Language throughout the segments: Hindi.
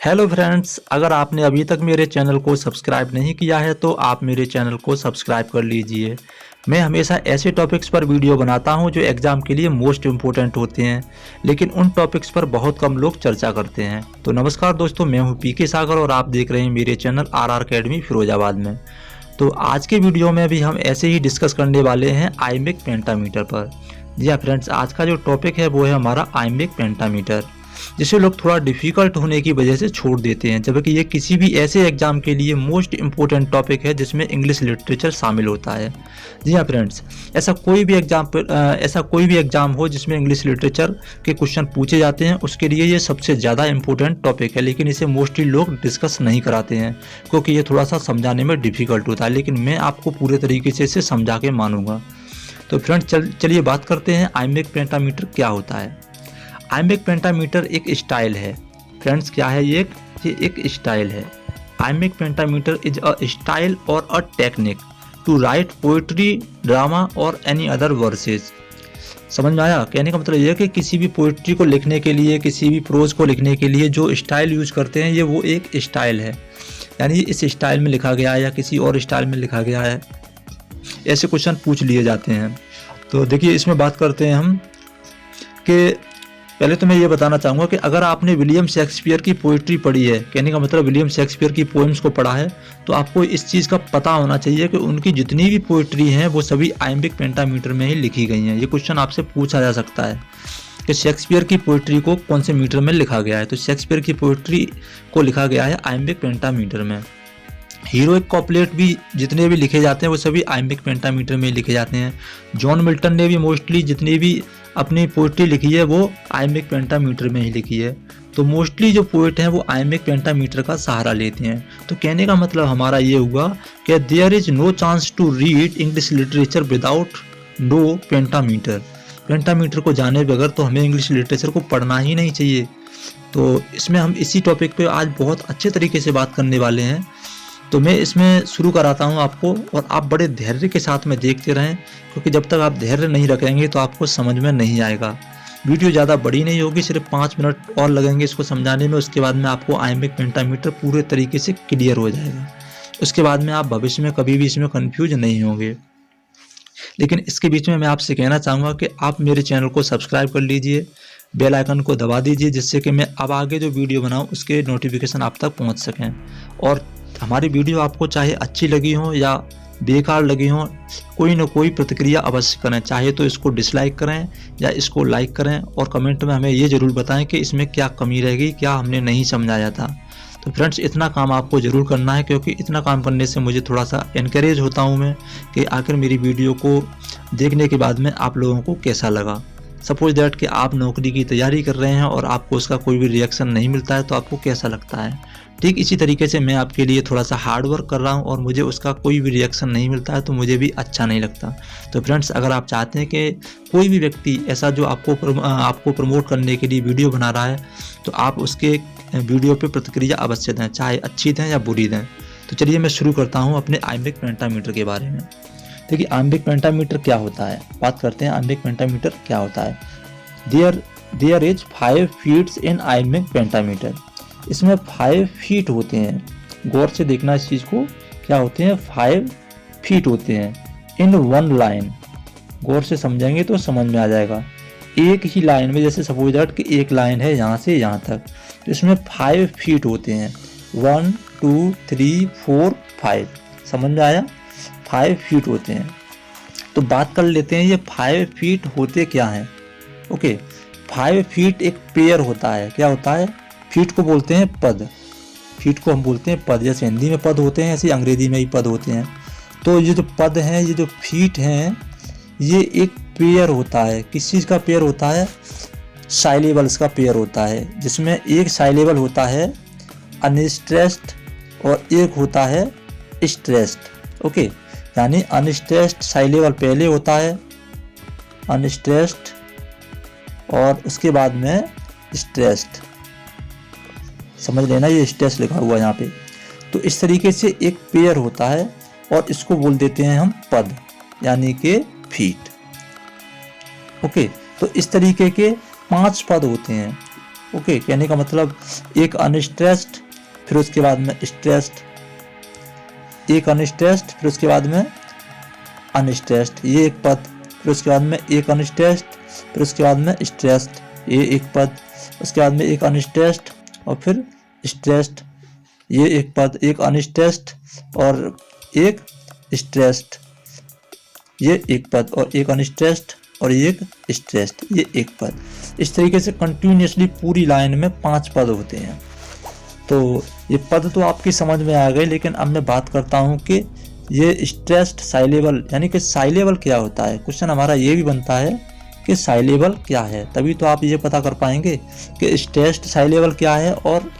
हेलो फ्रेंड्स, अगर आपने अभी तक मेरे चैनल को सब्सक्राइब नहीं किया है तो आप मेरे चैनल को सब्सक्राइब कर लीजिए। मैं हमेशा ऐसे टॉपिक्स पर वीडियो बनाता हूं जो एग्ज़ाम के लिए मोस्ट इम्पोर्टेंट होते हैं, लेकिन उन टॉपिक्स पर बहुत कम लोग चर्चा करते हैं। तो नमस्कार दोस्तों, मैं हूं पीके सागर और आप देख रहे हैं मेरे चैनल आरआर अकेडमी फिरोजाबाद में। तो आज के वीडियो में भी हम ऐसे ही डिस्कस करने वाले हैं आईमेक पेंटामीटर पर। जी हाँ फ्रेंड्स, आज का जो टॉपिक है वो है हमारा आईमेक पेंटामीटर, जिसे लोग थोड़ा डिफ़िकल्ट होने की वजह से छोड़ देते हैं, जबकि ये किसी भी ऐसे एग्ज़ाम के लिए मोस्ट इम्पोर्टेंट टॉपिक है जिसमें इंग्लिश लिटरेचर शामिल होता है। जी हाँ फ्रेंड्स, ऐसा कोई भी एग्ज़ाम हो जिसमें इंग्लिश लिटरेचर के क्वेश्चन पूछे जाते हैं, उसके लिए ये सबसे ज़्यादा इम्पोर्टेंट टॉपिक है, लेकिन इसे मोस्टली लोग डिस्कस नहीं कराते हैं क्योंकि ये थोड़ा सा समझाने में डिफ़िकल्ट होता है। लेकिन मैं आपको पूरे तरीके से इसे समझा के मानूंगा। तो फ्रेंड्स चलिए बात करते हैं आईमेक पेंटामीटर क्या होता है। आईमेक पेंटामीटर एक स्टाइल है। फ्रेंड्स क्या है ये एक स्टाइल है। Iambic pentameter is a style और a technique to write poetry, drama और एनी अदर वर्सेस। समझ में आया? कहने का मतलब ये है कि किसी भी पोइट्री को लिखने के लिए, किसी भी प्रोज को लिखने के लिए जो स्टाइल यूज करते हैं, ये वो एक स्टाइल है। यानी इस स्टाइल में लिखा गया है या किसी और स्टाइल में लिखा गया है, ऐसे क्वेश्चन पूछ लिए जाते हैं। तो देखिए, इसमें बात करते हैं हम कि पहले तो मैं ये बताना चाहूँगा कि अगर आपने विलियम शेक्सपियर की पोइट्री पढ़ी है, कहने का मतलब विलियम शेक्सपियर की पोएम्स को पढ़ा है, तो आपको इस चीज़ का पता होना चाहिए कि उनकी जितनी भी पोइट्री हैं वो सभी आईमेक पेंटामीटर में ही लिखी गई हैं। ये क्वेश्चन आपसे पूछा जा सकता है कि शेक्सपियर की पोइट्री को कौन से मीटर में लिखा गया है। तो शेक्सपियर की पोइट्री को लिखा गया है आईमेक पेंटामीटर में। हीरोइक कॉपलेट भी जितने भी लिखे जाते हैं वो सभी आईमेक पेंटामीटर में लिखे जाते हैं। जॉन मिल्टन ने भी मोस्टली जितनी भी अपनी पोइट्री लिखी है वो आईमेक पेंटामीटर में ही लिखी है। तो मोस्टली जो पोइट हैं वो आईमेक पेंटामीटर का सहारा लेते हैं। तो कहने का मतलब हमारा ये हुआ कि there is no chance to read English literature without no pentameter. Pentameter को जाने बगैर तो हमें इंग्लिश लिटरेचर को पढ़ना ही नहीं चाहिए। तो इसमें हम इसी टॉपिक पे आज बहुत अच्छे तरीके से बात करने वाले हैं। तो मैं इसमें शुरू कराता हूं आपको, और आप बड़े धैर्य के साथ में देखते रहें, क्योंकि जब तक आप धैर्य नहीं रखेंगे तो आपको समझ में नहीं आएगा। वीडियो ज़्यादा बड़ी नहीं होगी, सिर्फ 5 मिनट और लगेंगे इसको समझाने में। उसके बाद में आपको आईमेक पेंटामीटर पूरे तरीके से क्लियर हो जाएगा। उसके बाद में आप भविष्य में कभी भी इसमें कन्फ्यूज नहीं होंगे। लेकिन इसके बीच में मैं आपसे कहना चाहूँगा कि आप मेरे चैनल को सब्सक्राइब कर लीजिए, बेल आइकन को दबा दीजिए, जिससे कि मैं अब आगे जो वीडियो बनाऊँ उसके नोटिफिकेशन आप तक पहुँच सकें। और हमारी वीडियो आपको चाहे अच्छी लगी हो या बेकार लगी हो, कोई ना कोई प्रतिक्रिया अवश्य करें। चाहे तो इसको डिसलाइक करें या इसको लाइक करें, और कमेंट में हमें ये ज़रूर बताएं कि इसमें क्या कमी रह गई, क्या हमने नहीं समझाया था। तो फ्रेंड्स, इतना काम आपको ज़रूर करना है, क्योंकि इतना काम करने से मुझे थोड़ा सा इनकरेज होता हूँ मैं कि आखिर मेरी वीडियो को देखने के बाद में आप लोगों को कैसा लगा। सपोज दैट कि आप नौकरी की तैयारी कर रहे हैं और आपको उसका कोई भी रिएक्शन नहीं मिलता है, तो आपको कैसा लगता है। ठीक इसी तरीके से मैं आपके लिए थोड़ा सा हार्ड वर्क कर रहा हूं और मुझे उसका कोई भी रिएक्शन नहीं मिलता है, तो मुझे भी अच्छा नहीं लगता। तो फ्रेंड्स, अगर आप चाहते हैं कि कोई भी व्यक्ति ऐसा जो आपको प्रमोट करने के लिए वीडियो बना रहा है, तो आप उसके वीडियो पे प्रतिक्रिया अवश्य दें, चाहे अच्छी दें या बुरी दें। तो चलिए मैं शुरू करता हूँ अपने आईमेक पेंटामीटर के बारे में। देखिए, आईमेक पेंटामीटर क्या होता है, बात करते हैं आईमेक पेंटामीटर क्या होता है। There is 5 feets in iambic pentameter. इसमें 5 फीट होते हैं। गौर से देखना इस चीज़ को, क्या होते हैं, 5 फीट होते हैं इन 1 लाइन। गौर से समझेंगे तो समझ में आ जाएगा। एक ही लाइन में, जैसे सपोज दैट कि एक लाइन है यहाँ से यहाँ तक, तो इसमें 5 फीट होते हैं। 1 2 3 4 5। समझ में आया? 5 फीट होते हैं। तो बात कर लेते हैं ये 5 फीट होते क्या हैं। ओके, 5 फीट एक पेयर होता है। क्या होता है? फीट को बोलते हैं पद। फीट को हम बोलते हैं पद। जैसे हिंदी में पद होते हैं, ऐसे अंग्रेजी में भी पद होते हैं। तो ये जो पद हैं, ये जो फीट हैं, ये एक पेयर होता है। किस चीज़ का पेयर होता है? साइलेबल्स का पेयर होता है, जिसमें एक साइलेबल होता है अनस्ट्रेस्ड और एक होता है स्ट्रेस्ड। ओके, यानी अनस्ट्रेस्ड साइलेबल पहले होता है, अनस्ट्रेस्ड, और उसके बाद में स्ट्रेस्ड। समझ लेना, ये स्ट्रेस लिखा हुआ है यहाँ पे। तो इस तरीके से एक पेयर होता है और इसको बोल देते हैं हम पद, यानी कि फीट। ओके, तो इस तरीके के 5 पद होते हैं। ओके, कहने का मतलब एक अनस्ट्रेस्ड, फिर उसके बाद में स्ट्रेस्ड, एक अनस्ट्रेस्ड, फिर उसके बाद में अनस्ट्रेस्ड, ये एक पद, फिर उसके बाद में एक अनस्ट्रेस्ड, फिर उसके बाद में स्ट्रेस्ड, ये एक पद, उसके बाद में एक अनस्ट्रेस्ड और फिर स्ट्रेस्ड, ये एक पद, एक अनस्ट्रेस्ड और एक स्ट्रेस्ड, ये एक पद, और एक अनस्ट्रेस्ड और एक स्ट्रेस्ड, ये एक पद। इस तरीके से कंटिन्यूसली पूरी लाइन में 5 पद होते हैं। तो ये पद तो आपकी समझ में आ गए, लेकिन अब मैं बात करता हूँ कि ये स्ट्रेस्ड साइलेबल यानी कि साइलेबल क्या होता है। क्वेश्चन हमारा ये भी बनता है कि साइलेबल क्या है, तभी तो आप ये पता कर पाएंगे कि स्ट्रेस्ड साइलेबल क्या है और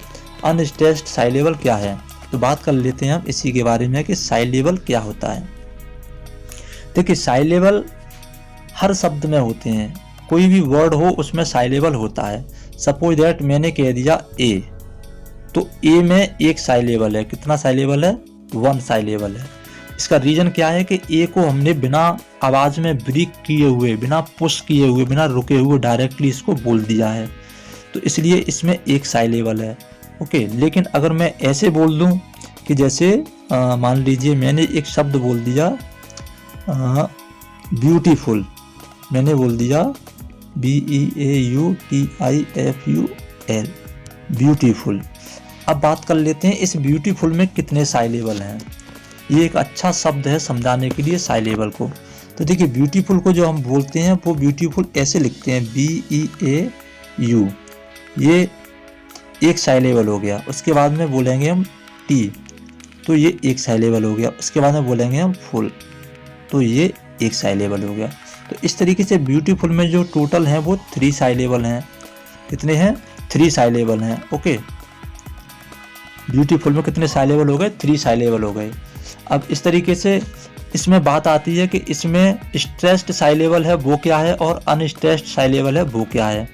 अनस्ट्रेस्ड साइलेबल क्या है। तो बात कर लेते हैं हम इसी के बारे में कि साइलेबल क्या होता है। देखिए, साइलेबल हर शब्द में होते हैं, कोई भी वर्ड हो उसमें साइलेबल होता है। सपोज दैट मैंने कह दिया ए, तो ए में एक साइलेबल है। कितना साइलेबल है? 1 साइलेबल है। इसका रीजन क्या है कि ए को हमने बिना आवाज में ब्रेक किए हुए, बिना पुश किए हुए, बिना रुके हुए डायरेक्टली इसको बोल दिया है, तो इसलिए इसमें एक साइलेबल है। ओके, लेकिन अगर मैं ऐसे बोल दूं कि जैसे मान लीजिए मैंने एक शब्द बोल दिया ब्यूटीफुल, मैंने बोल दिया BEAUTIFUL, ब्यूटीफुल। अब बात कर लेते हैं इस ब्यूटीफुल में कितने साइलेबल हैं। ये एक अच्छा शब्द है समझाने के लिए साइलेबल को। तो देखिए, ब्यूटीफुल को जो हम बोलते हैं वो ब्यूटीफुल ऐसे लिखते हैं BEAU, ये एक साइलेबल हो गया। उसके बाद में बोलेंगे हम टी, तो ये एक साइलेबल हो गया। उसके बाद में बोलेंगे हम फुल, तो ये एक साइलेबल हो गया। तो इस तरीके से ब्यूटीफुल में जो टोटल हैं वो 3 साइलेबल हैं। कितने हैं? 3 साइलेबल हैं। ओके, ब्यूटीफुल में कितने साइलेबल हो गए? 3 साइलेबल हो गए। अब इस तरीके से इसमें बात आती है कि इसमें स्ट्रेस्ड साइलेबल है वो क्या है और अनस्ट्रेस्ड साइलेबल है वो क्या है।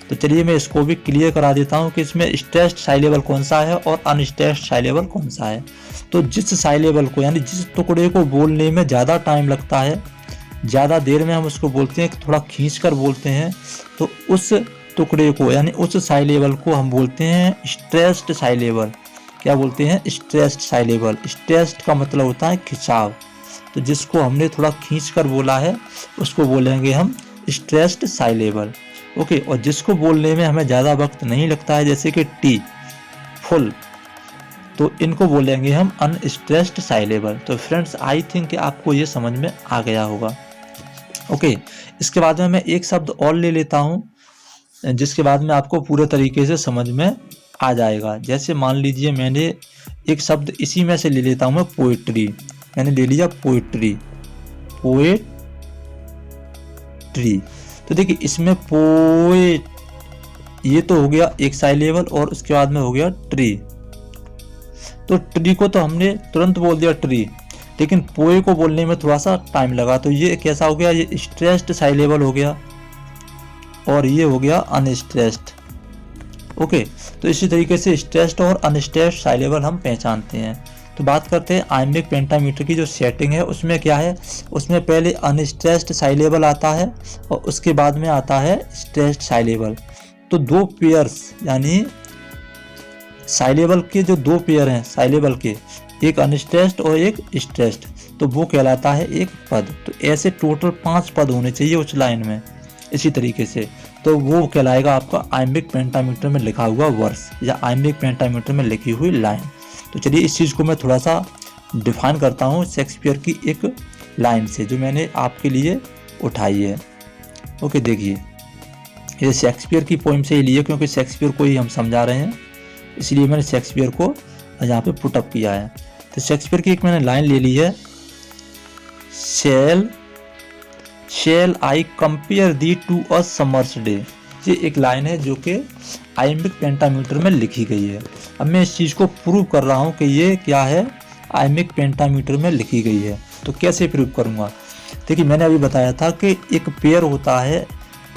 तो चलिए मैं इसको भी क्लियर करा देता हूँ कि इसमें स्ट्रेस्ड साइलेबल कौन सा है और अनस्ट्रेस्ड साइलेबल कौन सा है। तो जिस साइलेबल को यानी जिस टुकड़े को बोलने में ज़्यादा टाइम लगता है, ज़्यादा देर में हम उसको बोलते हैं, थोड़ा खींच कर बोलते हैं, तो उस टुकड़े को यानी उस साइलेबल को हम बोलते हैं स्ट्रेस्ड साइलेबल। क्या बोलते हैं? Stressed syllable. स्ट्रेस्ड का मतलब होता है खिंचाव, तो जिसको हमने थोड़ा खींच कर बोला है उसको बोलेंगे हम स्ट्रेस्ड साइलेबल। ओके, और जिसको बोलने में हमें ज़्यादा वक्त नहीं लगता है जैसे कि टी, फुल, तो इनको बोलेंगे हम अनस्ट्रेस्ड साइलेबल। तो फ्रेंड्स, आई थिंक कि आपको ये समझ में आ गया होगा। ओके, इसके बाद में मैं एक शब्द और ले लेता हूँ जिसके बाद में आपको पूरे तरीके से समझ में आ जाएगा। जैसे मान लीजिए मैंने एक शब्द इसी में से ले लेता हूँ मैं पोएट्री, मैंने ले लिया पोएट्री, पोएट्री। तो देखिए इसमें पोएट, ये तो हो गया एक साइलेबल और उसके बाद में हो गया ट्री। तो ट्री को तो हमने तुरंत बोल दिया ट्री, लेकिन पोए को बोलने में थोड़ा सा टाइम लगा, तो ये कैसा हो गया? ये स्ट्रेस्ड साइलेबल हो गया और ये हो गया अनस्ट्रेस्ड। ओके, तो इसी तरीके से स्ट्रेस्ड और अनस्ट्रेस्ड साइलेबल हम पहचानते हैं। तो बात करते हैं आइम्बिक पेंटामीटर की जो सेटिंग है उसमें क्या है। उसमें पहले अनस्ट्रेस्ड साइलेबल आता है और उसके बाद में आता है स्ट्रेस्ड साइलेबल। तो 2 पेयर्स यानी साइलेबल के जो 2 पेयर हैं साइलेबल के, एक अनस्ट्रेस्ड और एक स्ट्रेस्ड, तो वो कहलाता है एक पद। तो ऐसे टोटल 5 पद होने चाहिए उस लाइन में। इसी तरीके से तो वो कहलाएगा आपका आइम्बिक पेंटामीटर में लिखा हुआ वर्स या आइम्बिक पेंटामीटर में लिखी हुई लाइन। तो चलिए इस चीज़ को मैं थोड़ा सा डिफाइन करता हूँ शेक्सपियर की एक लाइन से जो मैंने आपके लिए उठाई है। ओके, देखिए ये शेक्सपियर की पोइम से ही लिए, क्योंकि शेक्सपियर को ही हम समझा रहे हैं, इसलिए मैंने शेक्सपियर को यहाँ पे पुटअप किया है। तो शेक्सपियर की एक मैंने लाइन ले ली है, shall I compare thee to a summer's day. ये एक लाइन है जो कि आइम्बिक पेंटामीटर में लिखी गई है। अब मैं इस चीज़ को प्रूव कर रहा हूँ कि ये क्या है, आइम्बिक पेंटामीटर में लिखी गई है। तो कैसे प्रूव करूँगा? देखिए मैंने अभी बताया था कि एक पेयर होता है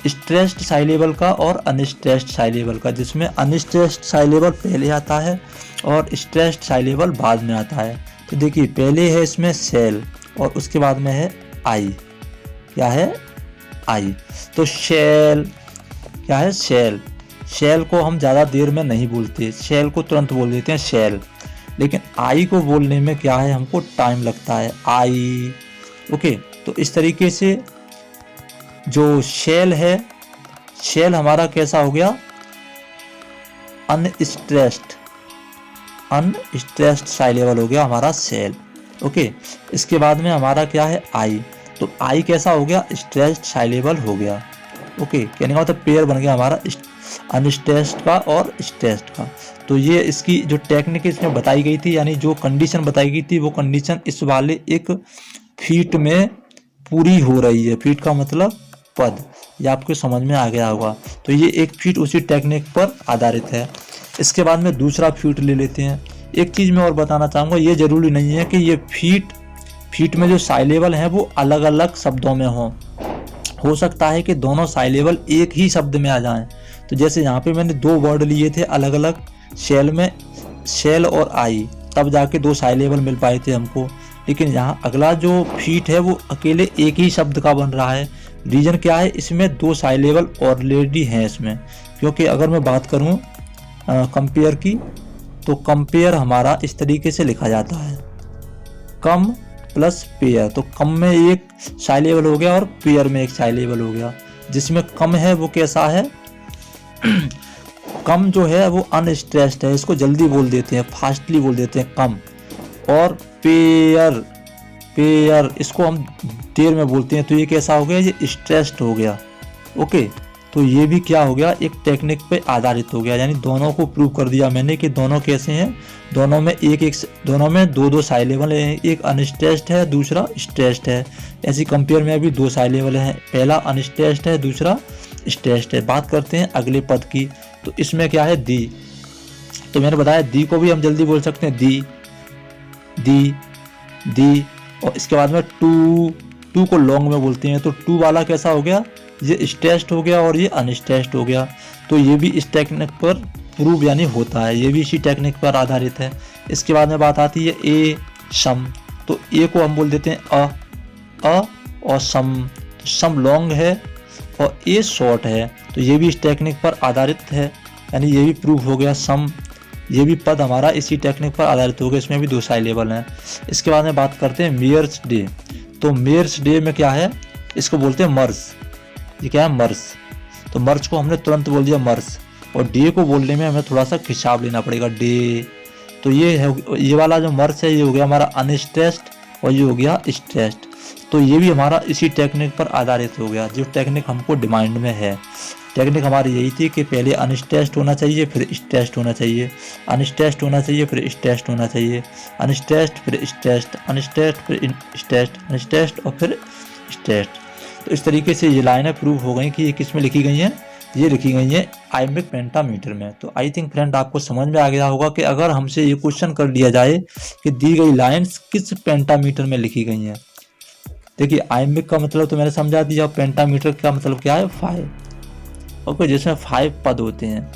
स्ट्रेस्ड साइलेबल का और अनस्ट्रेस्ड साइलेबल का, जिसमें अनस्ट्रेस्ड साइलेबल पहले आता है और स्ट्रेस्ड साइलेबल बाद में आता है। तो देखिए पहले है इसमें सेल और उसके बाद में है आई। क्या है? आई। तो शेल क्या है? शेल। शेल को हम ज़्यादा देर में नहीं बोलते, शेल को तुरंत बोल देते हैं शेल। लेकिन आई को बोलने में क्या है, हमको टाइम लगता है, आई। ओके, तो इस तरीके से जो शेल है, शेल हमारा कैसा हो गया, अनस्ट्रेस्ड साइलेबल हो गया हमारा शेल। ओके, इसके बाद में हमारा क्या है, आई। तो आई कैसा हो गया, स्ट्रेस्ड साइलेबल हो गया। ओके, कहने का मतलब पेयर बन गया हमारा अनस्ट्रेस्ड का और स्ट्रेस्ड का। तो ये इसकी जो टेक्निक इसमें बताई गई थी, यानी जो कंडीशन बताई गई थी, वो कंडीशन इस वाले एक फीट में पूरी हो रही है। फीट का मतलब पद, ये आपको समझ में आ गया होगा। तो ये एक फीट उसी टेक्निक पर आधारित है। इसके बाद में दूसरा फीट ले लेते हैं। एक चीज़ मैं और बताना चाहूँगा, ये जरूरी नहीं है कि ये फीट में जो साइलेबल हैं वो अलग अलग शब्दों में हो सकता है कि दोनों साइलेबल एक ही शब्द में आ जाएं। तो जैसे यहाँ पे मैंने दो वर्ड लिए थे अलग अलग, शेल में शेल और आई, तब जाके दो साइलेबल मिल पाए थे हमको। लेकिन यहाँ अगला जो फीट है वो अकेले एक ही शब्द का बन रहा है। रीजन क्या है, इसमें दो साइलेबल ऑलरेडी हैं इसमें। क्योंकि अगर मैं बात करूँ कंपेयर की, तो कंपेयर हमारा इस तरीके से लिखा जाता है, कम प्लस पेयर। तो कम में एक साइलेबल हो गया और पेयर में एक साइलेबल हो गया। जिसमें कम है वो कैसा है, कम जो है वो अनस्ट्रेस्ड है, इसको जल्दी बोल देते हैं, फास्टली बोल देते हैं कम। और पेयर इसको हम देर में बोलते हैं। तो ये कैसा हो गया, ये स्ट्रेस्ड हो गया। ओके, तो ये भी क्या हो गया, एक टेक्निक पे आधारित हो गया। यानी दोनों को प्रूव कर दिया मैंने कि दोनों कैसे हैं, दोनों में दो साइलेबल हैं, एक अनस्ट्रेस्ड है, दूसरा स्ट्रेस्ड है। ऐसी कंपेयर में भी दो साइलेबल हैं, पहला अनस्ट्रेस्ड है, दूसरा स्ट्रेस्ड है। बात करते हैं अगले पद की। तो इसमें क्या है, दी। तो मैंने बताया दी को भी हम जल्दी बोल सकते हैं, दी। और इसके बाद में टू को लॉन्ग में बोलते हैं। तो टू वाला कैसा हो गया, ये स्ट्रेस्ड हो गया और ये अनस्ट्रेस्ड हो गया। तो ये भी इस टेक्निक पर प्रूव यानी होता है, ये भी इसी टेक्निक पर आधारित है। इसके बाद में बात आती है ए सम। तो ए को हम बोल देते हैं अ और सम लॉन्ग है और ए शॉर्ट है। तो ये भी इस टेक्निक पर आधारित है, यानी ये भी प्रूव हो गया। सम, ये भी पद हमारा इसी टेक्निक पर आधारित हो गया, इसमें भी दो साइलेबल हैं। इसके बाद में बात करते हैं मेयर्स डे। तो मेयर्स डे में क्या है, इसको बोलते हैं मर्स। ये क्या है, मर्स। तो मर्स को हमने तुरंत बोल दिया मर्स, और डे को बोलने में हमें थोड़ा सा खिंचाव लेना पड़ेगा, डे। तो ये है, ये वाला जो मर्स है ये हो गया हमारा अनस्ट्रेस्ड और ये हो गया स्ट्रेस्ड। तो ये भी हमारा इसी टेक्निक पर आधारित हो गया, जो टेक्निक हमको डिमांड में है। टेक्निक हमारी यही थी कि पहले अनस्ट्रेस्ड होना चाहिए, फिर स्ट्रेस्ड होना चाहिए, अनस्ट्रेस्ड होना चाहिए, फिर स्ट्रेस्ड होना चाहिए, अनस्ट्रेस्ड फिर स्ट्रेस्ड, अनस्ट्रेस्ड फिर स्ट्रेस्ड, अनस्ट्रेस्ड और फिर स्ट्रेस्ड। तो इस तरीके से ये लाइनें प्रूव हो गई कि ये किस में लिखी गई हैं, ये लिखी गई है आइम्बिक पेंटामीटर में। तो आई थिंक फ्रेंड आपको समझ में आ गया होगा कि अगर हमसे ये क्वेश्चन कर लिया जाए कि दी गई लाइंस किस पेंटामीटर में लिखी गई हैं। देखिए आइम्बिक का मतलब तो मैंने समझा दिया, पेंटामीटर का मतलब क्या है, 5। ओके, जिसमें 5 पद होते हैं।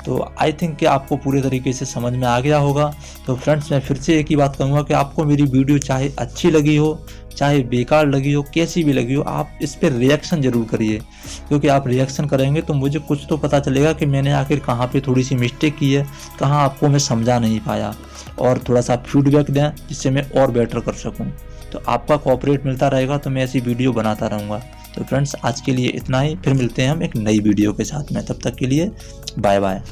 तो आई थिंक कि आपको पूरे तरीके से समझ में आ गया होगा। तो फ्रेंड्स मैं फिर से एक ही बात कहूँगा कि आपको मेरी वीडियो चाहे अच्छी लगी हो चाहे बेकार लगी हो, कैसी भी लगी हो, आप इस पर रिएक्शन ज़रूर करिए। क्योंकि आप रिएक्शन करेंगे तो मुझे कुछ तो पता चलेगा कि मैंने आखिर कहाँ पे थोड़ी सी मिस्टेक की है, कहाँ आपको मैं समझा नहीं पाया, और थोड़ा सा फीडबैक दें जिससे मैं और बेटर कर सकूँ। तो आपका कोऑपरेट मिलता रहेगा तो मैं ऐसी वीडियो बनाता रहूँगा। तो फ्रेंड्स आज के लिए इतना ही, फिर मिलते हैं हम एक नई वीडियो के साथ में। तब तक के लिए बाय बाय।